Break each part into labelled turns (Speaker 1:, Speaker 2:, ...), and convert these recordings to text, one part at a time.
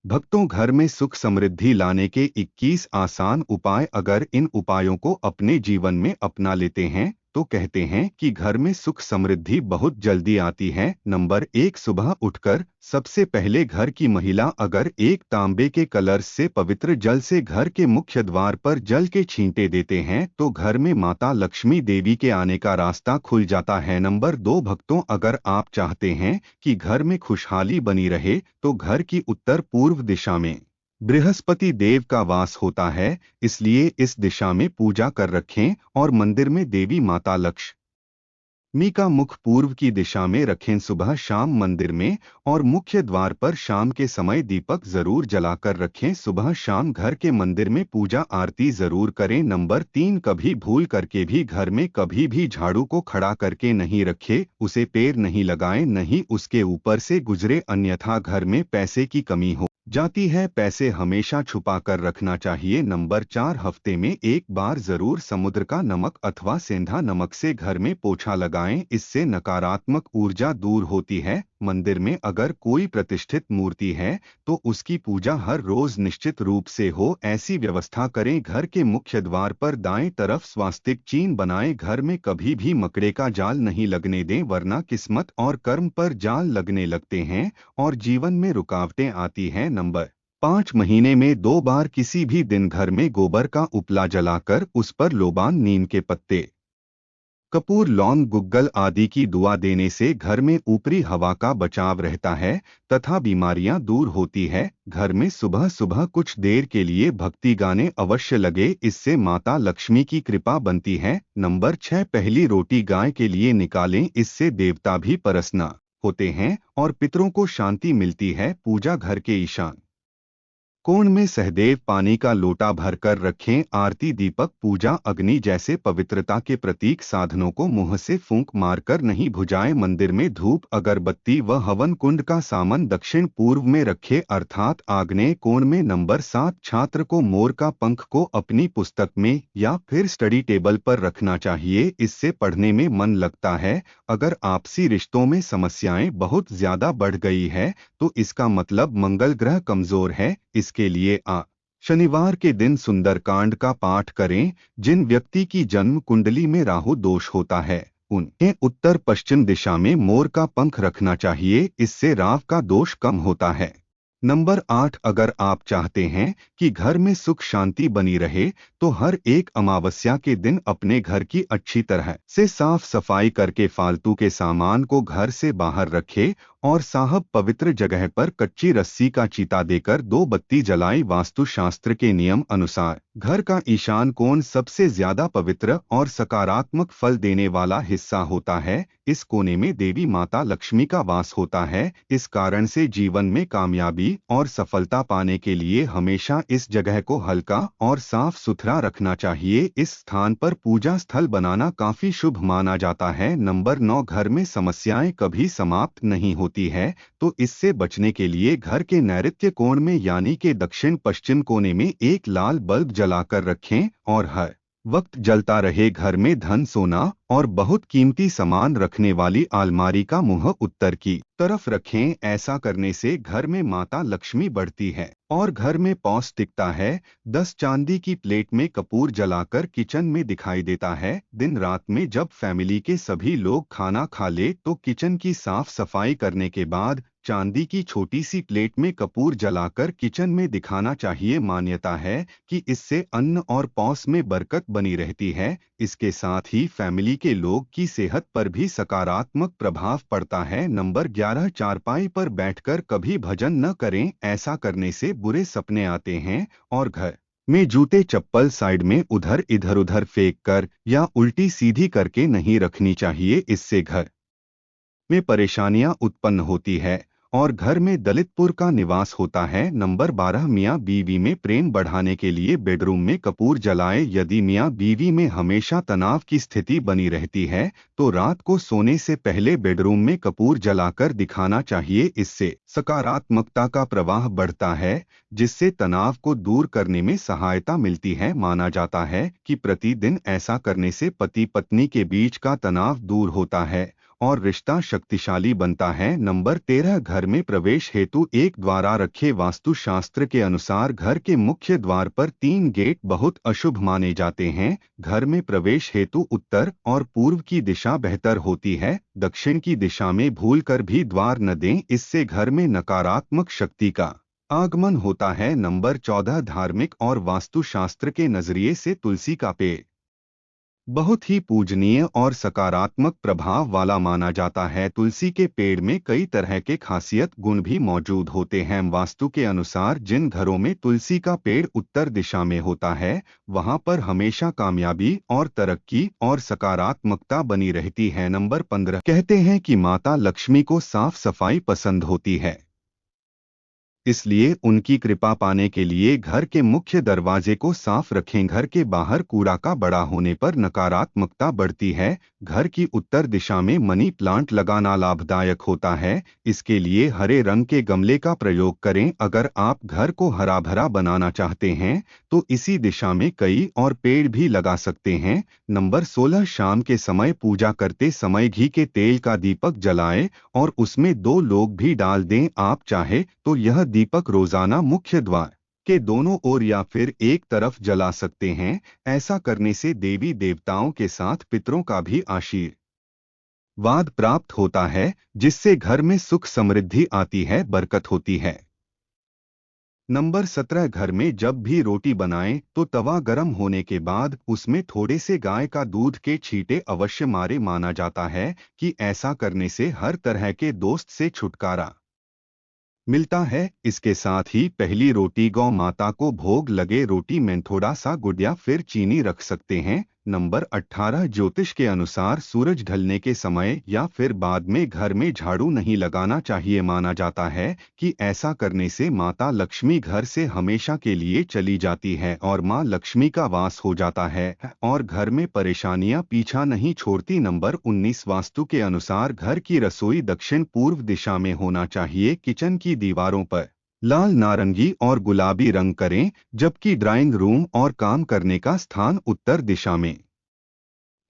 Speaker 1: भक्तों, घर में सुख समृद्धि लाने के 21 आसान उपाय। अगर इन उपायों को अपने जीवन में अपना लेते हैं तो कहते हैं कि घर में सुख समृद्धि बहुत जल्दी आती है। नंबर 1, सुबह उठकर सबसे पहले घर की महिला अगर एक तांबे के कलश से पवित्र जल से घर के मुख्य द्वार पर जल के छींटे देते हैं तो घर में माता लक्ष्मी देवी के आने का रास्ता खुल जाता है। नंबर 2, भक्तों, अगर आप चाहते हैं कि घर में खुशहाली बनी रहे तो घर की उत्तर पूर्व दिशा में बृहस्पति देव का वास होता है, इसलिए इस दिशा में पूजा कर रखें और मंदिर में देवी माता लक्ष्मी का मुख पूर्व की दिशा में रखें। सुबह शाम मंदिर में और मुख्य द्वार पर शाम के समय दीपक जरूर जलाकर रखें। सुबह शाम घर के मंदिर में पूजा आरती जरूर करें। नंबर 3, कभी भूल करके भी घर में कभी भी झाड़ू को खड़ा करके नहीं रखे, उसे पैर नहीं लगाएं, नहीं उसके ऊपर से गुजरे, अन्यथा घर में पैसे की कमी हो जाती है। पैसे हमेशा छुपा कर रखना चाहिए। नंबर 4, हफ्ते में एक बार जरूर समुद्र का नमक अथवा सेंधा नमक से घर में पोछा लगाएं, इससे नकारात्मक ऊर्जा दूर होती है। मंदिर में अगर कोई प्रतिष्ठित मूर्ति है तो उसकी पूजा हर रोज निश्चित रूप से हो, ऐसी व्यवस्था करें। घर के मुख्य द्वार पर दाएं तरफ स्वास्तिक चिन्ह बनाएं। घर में कभी भी मकड़े का जाल नहीं लगने दें, वरना किस्मत और कर्म पर जाल लगने लगते हैं और जीवन में रुकावटें आती हैं। नंबर 5, महीने में 2 बार किसी भी दिन घर में गोबर का उपला जलाकर उस पर लोबान, नीम के पत्ते, कपूर, लौंग, गुग्गल आदि की दुआ देने से घर में ऊपरी हवा का बचाव रहता है तथा बीमारियां दूर होती है। घर में सुबह सुबह कुछ देर के लिए भक्ति गाने अवश्य लगे, इससे माता लक्ष्मी की कृपा बनती है। नंबर 6, पहली रोटी गाय के लिए निकालें, इससे देवता भी प्रसन्न होते हैं और पितरों को शांति मिलती है। पूजा घर के ईशान कोण में सहदेव पानी का लोटा भरकर रखें। आरती, दीपक, पूजा, अग्नि जैसे पवित्रता के प्रतीक साधनों को मुंह से फूंक मारकर नहीं भुजाएं। मंदिर में धूप, अगरबत्ती व हवन कुंड का सामान दक्षिण पूर्व में रखे, अर्थात आग्नेय कोण में। नंबर 7, छात्र को मोर का पंख को अपनी पुस्तक में या फिर स्टडी टेबल पर रखना चाहिए, इससे पढ़ने में मन लगता है। अगर आपसी रिश्तों में समस्याएं बहुत ज्यादा बढ़ गई है तो इसका मतलब मंगल ग्रह कमजोर है। इसके लिए शनिवार के दिन सुंदरकांड का पाठ करें। जिन व्यक्ति की जन्म कुंडली में राहु दोष होता है उन्हें उत्तर पश्चिम दिशा में मोर का पंख रखना चाहिए, इससे राहु का दोष कम होता है। नंबर 8, अगर आप चाहते हैं कि घर में सुख शांति बनी रहे तो हर एक अमावस्या के दिन अपने घर की अच्छी तरह से साफ सफाई करके फालतू के सामान को घर से बाहर रखें और साहब पवित्र जगह पर कच्ची रस्सी का चीता देकर 2 बत्ती जलाई। वास्तु शास्त्र के नियम अनुसार घर का ईशान कोण सबसे ज्यादा पवित्र और सकारात्मक फल देने वाला हिस्सा होता है। इस कोने में देवी माता लक्ष्मी का वास होता है। इस कारण से जीवन में कामयाबी और सफलता पाने के लिए हमेशा इस जगह को हल्का और साफ सुथरा रखना चाहिए। इस स्थान पर पूजा स्थल बनाना काफी शुभ माना जाता है। नंबर 9, घर में समस्याएं कभी समाप्त नहीं होती है तो इससे बचने के लिए घर के नैऋत्य कोण में यानी के दक्षिण पश्चिम कोने में एक लाल बल्ब जलाकर रखें और हर वक्त जलता रहे। घर में धन, सोना और बहुत कीमती सामान रखने वाली अलमारी का मुंह उत्तर की तरफ रखें। ऐसा करने से घर में माता लक्ष्मी बढ़ती है और घर में पौष टिकता है। 10, चांदी की प्लेट में कपूर जलाकर किचन में दिखाई देता है। दिन रात में जब फैमिली के सभी लोग खाना खा ले तो किचन की साफ सफाई करने के बाद चांदी की छोटी सी प्लेट में कपूर जलाकर किचन में दिखाना चाहिए। मान्यता है कि इससे अन्न और पौष में बरकत बनी रहती है। इसके साथ ही फैमिली के लोग की सेहत पर भी सकारात्मक प्रभाव पड़ता है। नंबर 11, चारपाई पर बैठकर कभी भजन न करें, ऐसा करने से बुरे सपने आते हैं और घर में जूते चप्पल साइड में इधर उधर फेंक कर या उल्टी सीधी करके नहीं रखनी चाहिए, इससे घर में परेशानियां उत्पन्न होती है और घर में दलितपुर का निवास होता है। नंबर 12, मियाँ बीवी में प्रेम बढ़ाने के लिए बेडरूम में कपूर जलाए। यदि मियाँ बीवी में हमेशा तनाव की स्थिति बनी रहती है तो रात को सोने से पहले बेडरूम में कपूर जलाकर दिखाना चाहिए, इससे सकारात्मकता का प्रवाह बढ़ता है जिससे तनाव को दूर करने में सहायता मिलती है। माना जाता है कि प्रतिदिन ऐसा करने से पति पत्नी के बीच का तनाव दूर होता है और रिश्ता शक्तिशाली बनता है। नंबर 13 घर में प्रवेश हेतु एक द्वारा रखे। वास्तुशास्त्र के अनुसार घर के मुख्य द्वार पर 3 गेट बहुत अशुभ माने जाते हैं। घर में प्रवेश हेतु उत्तर और पूर्व की दिशा बेहतर होती है। दक्षिण की दिशा में भूलकर भी द्वार न दें, इससे घर में नकारात्मक शक्ति का आगमन होता है। नंबर 14 धार्मिक और वास्तुशास्त्र के नजरिए से तुलसी का पेड़ बहुत ही पूजनीय और सकारात्मक प्रभाव वाला माना जाता है। तुलसी के पेड़ में कई तरह के खासियत गुण भी मौजूद होते हैं। वास्तु के अनुसार जिन घरों में तुलसी का पेड़ उत्तर दिशा में होता है, वहां पर हमेशा कामयाबी और तरक्की और सकारात्मकता बनी रहती है। नंबर 15 कहते हैं कि माता लक्ष्मी को साफ सफाई पसंद होती है, इसलिए उनकी कृपा पाने के लिए घर के मुख्य दरवाजे को साफ रखें। घर के बाहर कूड़ा का बड़ा होने पर नकारात्मकता बढ़ती है। घर की उत्तर दिशा में मनी प्लांट लगाना लाभदायक होता है। इसके लिए हरे रंग के गमले का प्रयोग करें। अगर आप घर को हरा भरा बनाना चाहते हैं तो इसी दिशा में कई और पेड़ भी लगा सकते हैं। नंबर 16 शाम के समय पूजा करते समय घी के तेल का दीपक जलाएं और उसमें 2 लोग भी डाल दें। आप चाहे तो यह दीपक रोजाना मुख्य द्वार के दोनों ओर या फिर एक तरफ जला सकते हैं। ऐसा करने से देवी देवताओं के साथ पितरों का भी आशीर्वाद प्राप्त होता है, जिससे घर में सुख समृद्धि आती है, बरकत होती है। नंबर 17 घर में जब भी रोटी बनाएं तो तवा गर्म होने के बाद उसमें थोड़े से गाय का दूध के छींटे अवश्य मारे। माना जाता है कि ऐसा करने से हर तरह के दोस्त से छुटकारा मिलता है। इसके साथ ही पहली रोटी गौ माता को भोग लगे। रोटी में थोड़ा सा गुड़ या फिर चीनी रख सकते हैं। नंबर 18 ज्योतिष के अनुसार सूरज ढलने के समय या फिर बाद में घर में झाड़ू नहीं लगाना चाहिए। माना जाता है कि ऐसा करने से माता लक्ष्मी घर से हमेशा के लिए चली जाती है और मां लक्ष्मी का वास हो जाता है और घर में परेशानियां पीछा नहीं छोड़ती। नंबर 19 वास्तु के अनुसार घर की रसोई दक्षिण पूर्व दिशा में होना चाहिए। किचन की दीवारों पर लाल, नारंगी और गुलाबी रंग करें, जबकि ड्राइंग रूम और काम करने का स्थान उत्तर दिशा में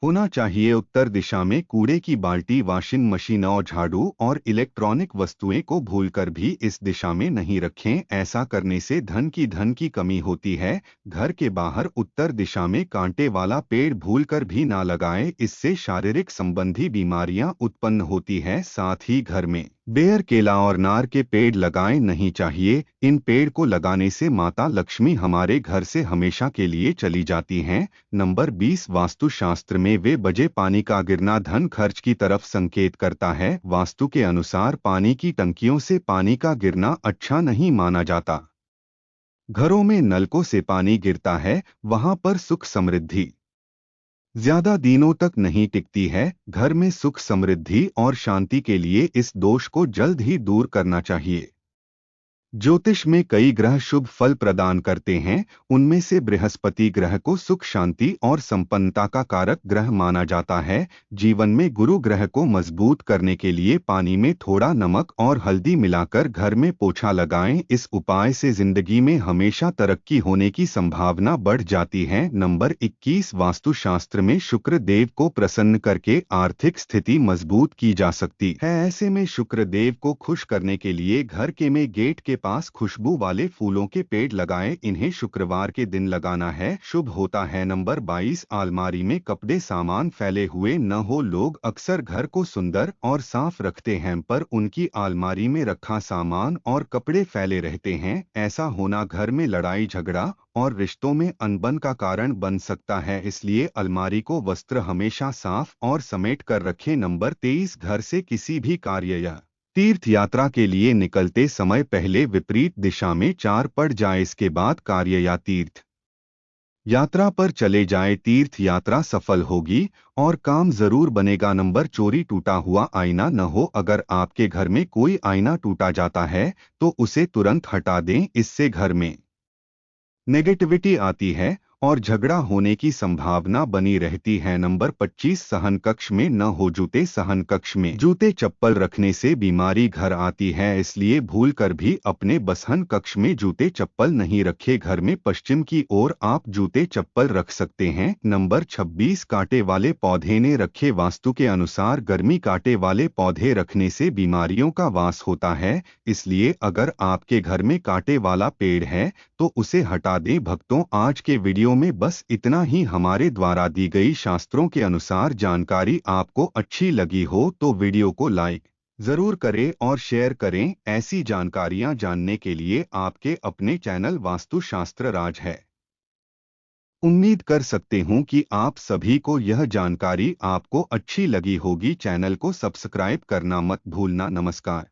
Speaker 1: होना चाहिए। उत्तर दिशा में कूड़े की बाल्टी, वॉशिंग मशीन और झाड़ू और इलेक्ट्रॉनिक वस्तुएं को भूलकर भी इस दिशा में नहीं रखें। ऐसा करने से धन की कमी होती है। घर के बाहर उत्तर दिशा में कांटे वाला पेड़ भूलकर भी ना लगाएं, इससे शारीरिक संबंधी बीमारियां उत्पन्न होती है। साथ ही घर में बेर, केला और नार के पेड़ लगाए नहीं चाहिए। इन पेड़ को लगाने से माता लक्ष्मी हमारे घर से हमेशा के लिए चली जाती हैं। नंबर 20 वास्तुशास्त्र में वे बजे पानी का गिरना धन खर्च की तरफ संकेत करता है। वास्तु के अनुसार पानी की टंकियों से पानी का गिरना अच्छा नहीं माना जाता। घरों में नलकों से पानी गिरता है, वहां पर सुख समृद्धि ज्यादा दिनों तक नहीं टिकती है। घर में सुख समृद्धि और शांति के लिए इस दोष को जल्द ही दूर करना चाहिए। ज्योतिष में कई ग्रह शुभ फल प्रदान करते हैं। उनमें से बृहस्पति ग्रह को सुख, शांति और संपन्नता का कारक ग्रह माना जाता है। जीवन में गुरु ग्रह को मजबूत करने के लिए पानी में थोड़ा नमक और हल्दी मिलाकर घर में पोछा लगाएं। इस उपाय से जिंदगी में हमेशा तरक्की होने की संभावना बढ़ जाती है। नंबर 21 वास्तुशास्त्र में शुक्र देव को प्रसन्न करके आर्थिक स्थिति मजबूत की जा सकती है। ऐसे में शुक्र देव को खुश करने के लिए घर के में गेट के पास खुशबू वाले फूलों के पेड़ लगाएं। इन्हें शुक्रवार के दिन लगाना है, शुभ होता है। नंबर 22 अलमारी में कपड़े सामान फैले हुए न हो। लोग अक्सर घर को सुंदर और साफ रखते हैं, पर उनकी अलमारी में रखा सामान और कपड़े फैले रहते हैं। ऐसा होना घर में लड़ाई झगड़ा और रिश्तों में अनबन का कारण बन सकता है। इसलिए अलमारी को वस्त्र हमेशा साफ और समेट कर रखें। नंबर 23 घर से किसी भी कार्य या तीर्थ यात्रा के लिए निकलते समय पहले विपरीत दिशा में 4 पड़ जाए, इसके बाद कार्य या तीर्थ यात्रा पर चले जाए। तीर्थ यात्रा सफल होगी और काम जरूर बनेगा। नंबर चोरी टूटा हुआ आईना न हो। अगर आपके घर में कोई आईना टूटा जाता है तो उसे तुरंत हटा दें, इससे घर में नेगेटिविटी आती है और झगड़ा होने की संभावना बनी रहती है। नंबर 25, सहन कक्ष में न हो जूते। सहन कक्ष में जूते चप्पल रखने से बीमारी घर आती है, इसलिए भूल कर भी अपने बसहन कक्ष में जूते चप्पल नहीं रखे। घर में पश्चिम की ओर आप जूते चप्पल रख सकते हैं। नंबर 26, कांटे वाले पौधे ने रखे। वास्तु के अनुसार गर्मी कांटे वाले पौधे रखने से बीमारियों का वास होता है, इसलिए अगर आपके घर में कांटे वाला पेड़ है तो उसे हटा दें। भक्तों, आज के वीडियो में बस इतना ही। हमारे द्वारा दी गई शास्त्रों के अनुसार जानकारी आपको अच्छी लगी हो तो वीडियो को लाइक जरूर करें और शेयर करें। ऐसी जानकारियां जानने के लिए आपके अपने चैनल वास्तु शास्त्र राज है। उम्मीद कर सकते हूं कि आप सभी को यह जानकारी आपको अच्छी लगी होगी। चैनल को सब्सक्राइब करना मत भूलना। नमस्कार।